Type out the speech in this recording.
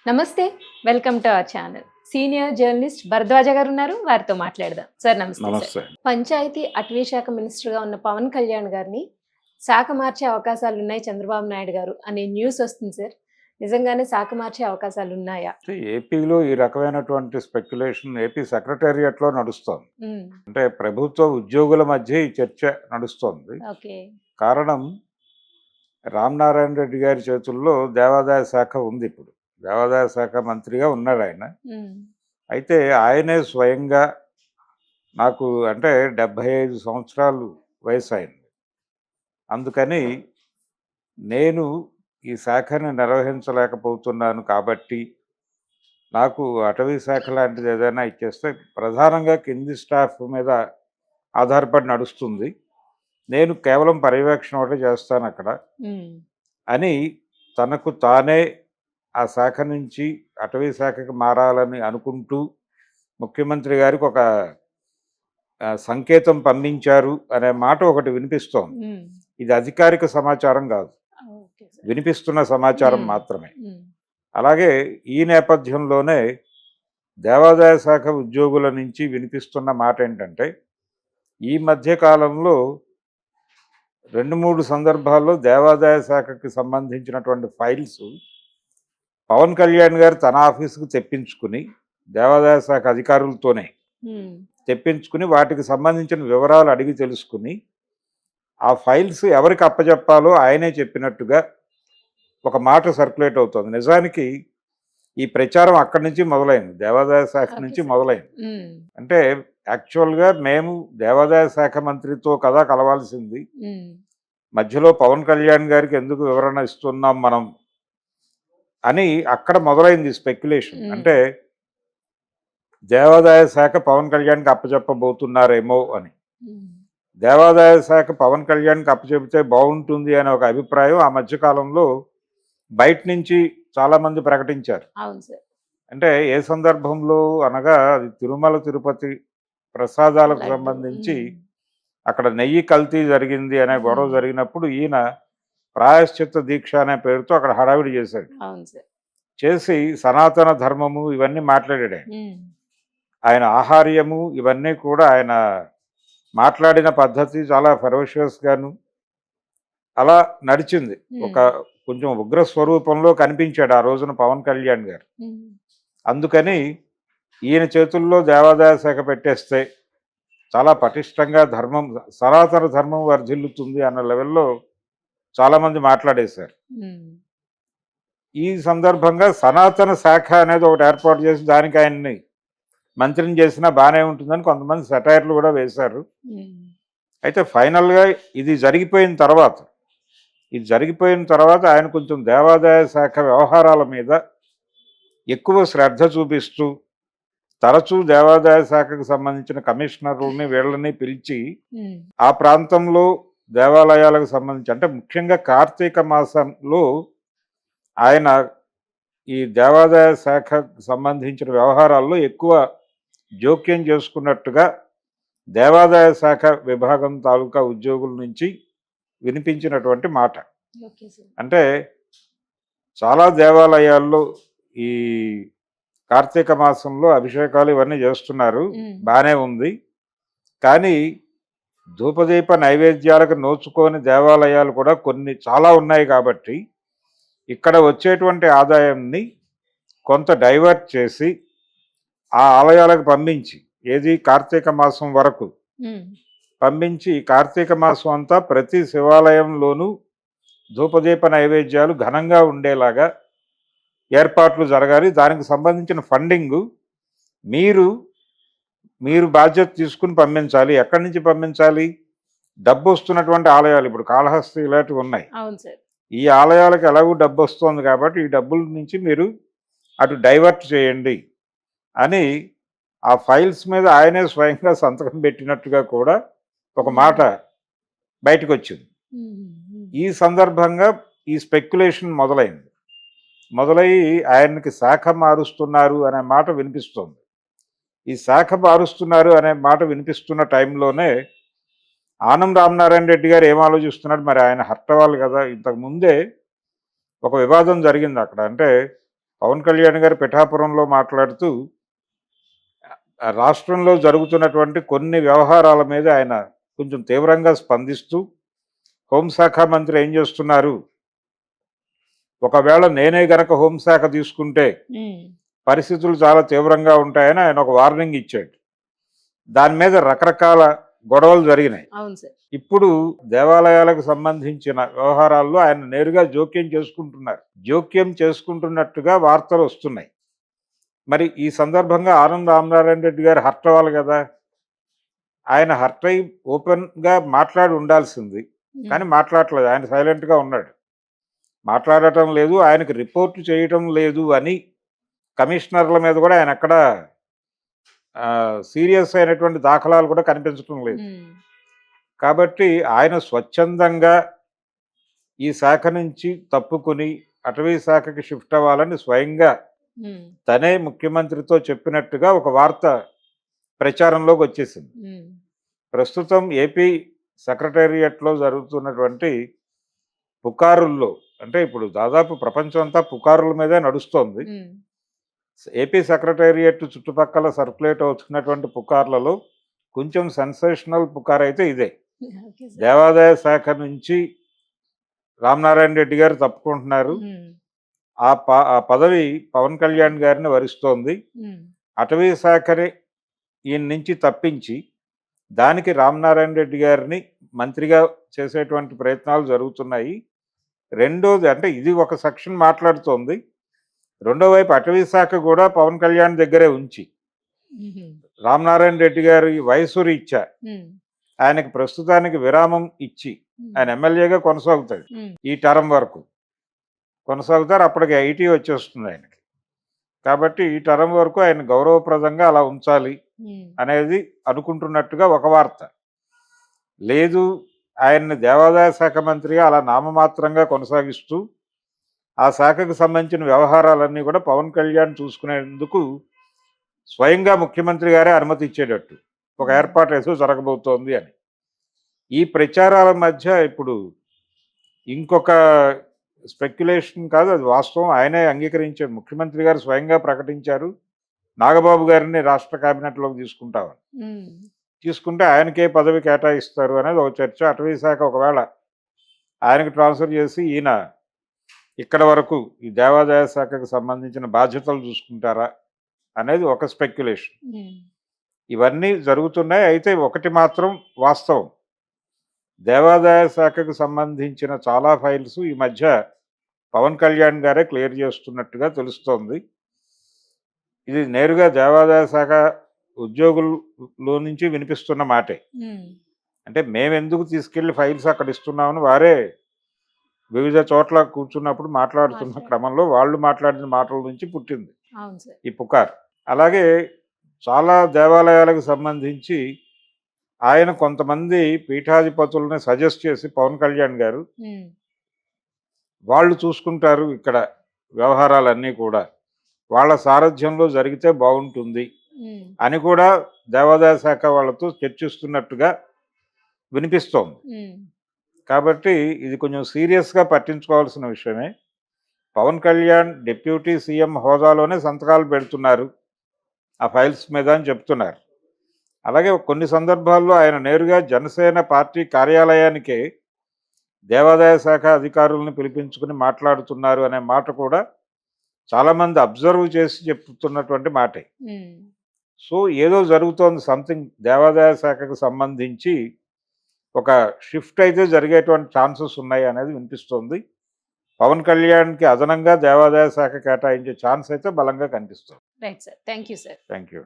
నమస్తే. Welcome to our channel. Senior journalist Bharadwaj గారు ఉన్నారు. వారితో మాట్లాడదాం. సార్ నమస్తే సార్. నమస్తే. పంచాయతీ అటవీ శాఖ మినిస్టర్‌గా ఉన్న పవన్ కళ్యాణ్ గారిని శాఖ మార్చే అవకాశాలున్నాయి చంద్రబాబు నాయుడు గారు అనే న్యూస్ వస్తుంది సార్. నిజంగానే శాఖ మార్చే అవకాశాలున్నాయా? అంటే ఏపీలో ఈ రకమైనటువంటి స్పెక్యులేషన్ ఏపీ సెక్రటేరియట్‌లో నడుస్తోంది. హ్మ్. అంటే ప్రభుత్వ ఉద్యోగుల మధ్య ఈ చర్చ నడుస్తోంది. ఓకే. కారణం రామనారాయణ రెడ్డి గారి చేతుల్లో దేవాదాయ శాఖ ఉంది ఇప్పుడు. దేవాదాయ శాఖ మంత్రిగా ఉన్నారాయన. హ్మ్. అయితే ఆయనే స్వయంగా నాకు అంటే 75 సంవత్సరాలు వయసయింది. అందుకని నేను ఈ శాఖని నిర్వహించలేకపోతున్నాను కాబట్టి నాకు అటవీ శాఖ లాంటిది ఏదైనా ఇచ్చేస్తే ప్రధానంగా కింది స్టాఫ్ మీద ఆధారపడి నడుస్తుంది. నేను కేవలం పర్యవేక్షణ ఒకటే చేస్తాను అక్కడ హ్మ్. అని తనకు తానే ఆ శాఖ నుంచి అటవీ శాఖకి మారాలని అనుకుంటూ ముఖ్యమంత్రి గారికి ఒక సంకేతం పంపించారు అనే మాట ఒకటి వినిపిస్తోంది. హ్మ్. ఇది అధికారిక సమాచారం కాదు, ఓకే సార్. వినిపిస్తున్న సమాచారం హ్మ్. మాత్రమే. హ్మ్. అలాగే ఈ నేపథ్యంలోనే దేవాదాయ శాఖ ఉద్యోగుల నుంచి వినిపిస్తున్న మాట ఏంటంటే ఈ మధ్య కాలంలో 2-3 సందర్భాల్లో దేవాదాయ శాఖకి సంబంధించినటువంటి ఫైల్స్ పవన్ కళ్యాణ్ గారు తన ఆఫీసుకు తెప్పించుకుని దేవాదాయ శాఖ అధికారులతోనే హ్మ్. తెప్పించుకుని వాటికి సంబంధించిన వివరాలు అడిగి తెలుసుకుని ఆ ఫైల్స్ ఎవరికి అప్పచెప్పాలో ఆయనే చెప్పినట్టుగా ఒక మాట సర్క్యులేట్ అవుతుంది. నిజానికి ఈ ప్రచారం అక్కడి నుంచి మొదలైంది, దేవాదాయ శాఖ ఓకే నుంచి సార్. మొదలైంది. హ్మ్. అంటే యాక్చువల్గా మేము దేవాదాయ శాఖ మంత్రితో కదా కలవాల్సింది, హ్మ్. మధ్యలో పవన్ కళ్యాణ్ గారికి ఎందుకు వివరణ ఇస్తున్నాం మనం అని అక్కడ మొదలైంది స్పెక్యులేషన్. హ్మ్. అంటే దేవాదాయ శాఖ పవన్ కళ్యాణ్కి అప్పచెప్పబోతున్నారేమో అని. హ్మ్. దేవాదాయ శాఖ పవన్ కళ్యాణ్కి అప్పచెబితే బాగుంటుంది అనే ఒక అభిప్రాయం ఆ మధ్యకాలంలో బయట నుంచి చాలామంది ప్రకటించారు. అవును సార్. అంటే ఏ సందర్భంలో అనగా అది తిరుమల తిరుపతి ప్రసాదాలకు లడ్డు. సంబంధించి హ్మ్. అక్కడ నెయ్యి కల్తీ జరిగింది అనే గొడవ హ్మ్. జరిగినప్పుడు ఈయన ప్రాయశ్చిత్త దీక్ష అనే పేరుతో అక్కడ హడావిడి చేశాడు. అవును సార్. చేసి సనాతన ధర్మము ఇవన్నీ మాట్లాడాడు ఆయన. హ్మ్. ఆయన ఆహార్యము ఇవన్నీ కూడా ఆయన మాట్లాడిన పద్ధతి చాలా ఫెరోషియస్గాను అలా నడిచింది. ఒక హ్మ్. కొంచెం ఉగ్ర స్వరూపంలో కనిపించాడు ఆ రోజున పవన్ కళ్యాణ్ గారు. హ్మ్. అందుకని ఈయన చేతుల్లో దేవాదాయ శాఖ పెట్టేస్తే చాలా పటిష్టంగా ధర్మం, సనాతన ధర్మం వర్ధిల్లుతుంది అన్న లెవెల్లో చాలామంది మాట్లాడేశారు. హ్మ్. ఈ సందర్భంగా సనాతన శాఖ అనేది ఒకటి ఏర్పాటు చేసి దానికి ఆయన్ని మంత్రిని చేసినా బాగానే ఉంటుందని కొంతమంది సెటైర్లు కూడా వేశారు. హ్మ్. అయితే ఫైనల్గా ఇది జరిగిపోయిన తర్వాత ఆయన కొంచెం దేవాదాయ శాఖ వ్యవహారాల మీద ఎక్కువ శ్రద్ధ చూపిస్తూ తరచూ దేవాదాయ శాఖకు సంబంధించిన కమిషనర్లని వీళ్ళని పిలిచి హ్మ్. ఆ ప్రాంతంలో దేవాలయాలకు సంబంధించి అంటే ముఖ్యంగా కార్తీక మాసంలో ఆయన ఈ దేవాదాయ శాఖకు సంబంధించిన వ్యవహారాల్లో ఎక్కువ జోక్యం చేసుకున్నట్టుగా దేవాదాయ శాఖ విభాగం తాలూకా ఉద్యోగుల నుంచి వినిపించినటువంటి మాట. Okay sir. అంటే చాలా దేవాలయాల్లో ఈ కార్తీక మాసంలో అభిషేకాలు ఇవన్నీ చేస్తున్నారు, హ్మ్. బాగానే ఉంది. కానీ ధూపదీప నైవేద్యాలకు నోచుకోని దేవాలయాలు కూడా కొన్ని చాలా ఉన్నాయి కాబట్టి ఇక్కడ వచ్చేటువంటి ఆదాయాన్ని కొంత డైవర్ట్ చేసి ఆ ఆలయాలకు పంపించి ఏది కార్తీక మాసం వరకు హ్మ్. పంపించి కార్తీక మాసం అంతా ప్రతి శివాలయంలోనూ ధూపదీప నైవేద్యాలు ఘనంగా ఉండేలాగా ఏర్పాట్లు జరగాలి. దానికి సంబంధించిన ఫండింగు మీరు మీరు బాధ్యత తీసుకుని పంపించాలి. ఎక్కడి నుంచి పంపించాలి? డబ్బు వస్తున్నటువంటి ఆలయాలు, ఇప్పుడు కాళహస్తి ఇలాంటివి ఉన్నాయి. అవును సార్. ఈ ఆలయాలకు ఎలాగూ డబ్బు వస్తుంది కాబట్టి ఈ డబ్బుల నుంచి మీరు అటు డైవర్ట్ చేయండి అని ఆ ఫైల్స్ మీద ఆయనే స్వయంగా సంతకం పెట్టినట్టుగా కూడా ఒక మాట హ్మ్. బయటకు వచ్చింది. హ్మ్. హ్మ్. ఈ సందర్భంగా ఈ స్పెక్యులేషన్ మొదలయ్యి ఆయనకి శాఖ మారుస్తున్నారు అనే మాట వినిపిస్తుంది. ఈ శాఖ మారుస్తున్నారు అనే మాట వినిపిస్తున్న టైంలోనే ఆనం రామనారాయణ రెడ్డి గారు ఏం ఆలోచిస్తున్నాడు మరి, ఆయన హర్ట్ అవ్వాలి కదా. ఇంతకు ముందే ఒక వివాదం జరిగింది అక్కడ. అంటే పవన్ కళ్యాణ్ గారు పిఠాపురంలో మాట్లాడుతూ ఆ రాష్ట్రంలో జరుగుతున్నటువంటి కొన్ని వ్యవహారాల మీద ఆయన కొంచెం తీవ్రంగా స్పందిస్తూ హోంశాఖ మంత్రి ఏం చేస్తున్నారు, ఒకవేళ నేనే గనక హోంశాఖ తీసుకుంటే పరిస్థితులు చాలా తీవ్రంగా ఉంటాయని ఆయన ఒక వార్నింగ్ ఇచ్చాడు. దాని మీద రకరకాల గొడవలు జరిగినాయి. అవును సార్. ఇప్పుడు దేవాలయాలకు సంబంధించిన వ్యవహారాల్లో ఆయన నేరుగా జోక్యం చేసుకుంటున్నట్టుగా వార్తలు వస్తున్నాయి. మరి ఈ సందర్భంగా ఆనంద్ రామనారాయణ రెడ్డి గారు హర్ట్ అవ్వాలి కదా. ఆయన హర్ట్ అయి ఓపెన్గా మాట్లాడి ఉండాల్సింది, కానీ మాట్లాడట్లేదు. ఆయన సైలెంట్గా ఉన్నాడు, మాట్లాడటం లేదు, ఆయనకు రిపోర్ట్ చేయటం లేదు అని కమిషనర్ల మీద కూడా ఆయన ఎక్కడ సీరియస్ అయినటువంటి దాఖలాలు కూడా కనిపించడం లేదు. కాబట్టి ఆయన స్వచ్ఛందంగా ఈ శాఖ నుంచి తప్పుకుని అటవీ శాఖకి షిఫ్ట్ అవ్వాలని స్వయంగా తనే ముఖ్యమంత్రితో చెప్పినట్టుగా ఒక వార్త ప్రచారంలోకి వచ్చేసింది. ప్రస్తుతం ఏపీ సెక్రటేరియట్లో జరుగుతున్నటువంటి పుకారుల్లో, అంటే ఇప్పుడు దాదాపు ప్రపంచం అంతా పుకారుల మీదే నడుస్తోంది. ఏపీ సెక్రటేరియట్ చుట్టుపక్కల సర్క్యులేట్ అవుతున్నటువంటి పుకార్లలో కొంచెం సెన్సేషనల్ పుకార్ అయితే ఇదే. దేవాదాయ శాఖ నుంచి రామనారాయణ రెడ్డి గారు తప్పుకుంటున్నారు, ఆ పదవి పవన్ కళ్యాణ్ గారిని వరిస్తోంది. అటవీ శాఖని ఈయన నుంచి తప్పించి దానికి రామనారాయణ రెడ్డి గారిని మంత్రిగా చేసేటువంటి ప్రయత్నాలు జరుగుతున్నాయి. రెండోది, అంటే ఇది ఒక సెక్షన్ మాట్లాడుతోంది, రెండో వైపు అటవీ శాఖ కూడా పవన్ కళ్యాణ్ దగ్గరే ఉంచి రామనారాయణ రెడ్డి గారి వయసు రీత్యా ఆయనకి ప్రస్తుతానికి విరామం ఇచ్చి ఆయన ఎమ్మెల్యేగా కొనసాగుతాడు, ఈ టర్మ్ వరకు కొనసాగుతారు. అప్పటికి 80 వచ్చేస్తుంది ఆయనకి. కాబట్టి ఈ టర్మ్ వరకు ఆయన గౌరవప్రదంగా అలా ఉంచాలి అనేది అనుకుంటున్నట్టుగా ఒక వార్త. లేదు, ఆయన్ని దేవాదాయ శాఖ మంత్రిగా అలా నామమాత్రంగా కొనసాగిస్తూ ఆ శాఖకు సంబంధించిన వ్యవహారాలన్నీ కూడా పవన్ కళ్యాణ్ చూసుకునేందుకు స్వయంగా ముఖ్యమంత్రి గారే అనుమతి ఇచ్చేటట్టు ఒక ఏర్పాటు ఏదో జరగబోతోంది అని ఈ ప్రచారాల మధ్య ఇప్పుడు ఇంకొక స్పెక్యులేషన్ కాదు, అది వాస్తవం. ఆయనే అంగీకరించారు, ముఖ్యమంత్రి గారు స్వయంగా ప్రకటించారు నాగబాబు గారిని రాష్ట్ర కేబినెట్లోకి తీసుకుంటే ఆయనకే పదవి కేటాయిస్తారు అనేది ఒక చర్చ. అటవీ శాఖ ఒకవేళ ఆయనకు ట్రాన్స్ఫర్ చేసి ఈయన ఇక్కడ వరకు ఈ దేవాదాయ శాఖకు సంబంధించిన బాధ్యతలు చూసుకుంటారా అనేది ఒక స్పెక్యులేషన్. ఇవన్నీ జరుగుతున్నాయి. అయితే ఒకటి మాత్రం వాస్తవం, దేవాదాయ శాఖకు సంబంధించిన చాలా ఫైల్స్ ఈ మధ్య పవన్ కళ్యాణ్ గారే క్లియర్ చేస్తున్నట్టుగా తెలుస్తోంది. ఇది నేరుగా దేవాదాయ శాఖ ఉద్యోగుల్లో నుంచి వినిపిస్తున్న మాటే. అంటే మేమెందుకు తీసుకెళ్లి ఫైల్స్ అక్కడ ఇస్తున్నామని వారే వివిధ చోట్ల కూర్చున్నప్పుడు మాట్లాడుతున్న క్రమంలో వాళ్ళు మాట్లాడిన మాటల నుంచి పుట్టింది ఈ పుకార్. అలాగే చాలా దేవాలయాలకు సంబంధించి ఆయన కొంతమంది పీఠాధిపతులని సజెస్ట్ చేసి పవన్ కళ్యాణ్ గారు వాళ్ళు చూసుకుంటారు ఇక్కడ వ్యవహారాలన్నీ కూడా, వాళ్ళ సారథ్యంలో జరిగితే బాగుంటుంది అని కూడా దేవాదాయ శాఖ వాళ్ళతో చర్చిస్తున్నట్టుగా వినిపిస్తోంది. కాబట్టి ఇది కొంచెం సీరియస్గా పట్టించుకోవాల్సిన విషయమే. పవన్ కళ్యాణ్ డిప్యూటీ సీఎం హోదాలోనే సంతకాలు పెడుతున్నారు ఆ ఫైల్స్ మీద అని చెప్తున్నారు. అలాగే కొన్ని సందర్భాల్లో ఆయన నేరుగా జనసేన పార్టీ కార్యాలయానికే దేవాదాయ శాఖ అధికారులను పిలిపించుకుని మాట్లాడుతున్నారు అనే మాట కూడా చాలామంది అబ్జర్వ్ చేసి చెప్తున్నటువంటి మాటే. సో ఏదో జరుగుతోంది, సంథింగ్ దేవాదాయ శాఖకు సంబంధించి ఒక షిఫ్ట్ అయితే జరిగేటువంటి ఛాన్సెస్ ఉన్నాయి అనేది వినిపిస్తోంది. పవన్ కళ్యాణ్కి అదనంగా దేవాదాయ శాఖ కేటాయించే ఛాన్స్ అయితే బలంగా కనిపిస్తుంది. Right sir, thank you sir. Thank you.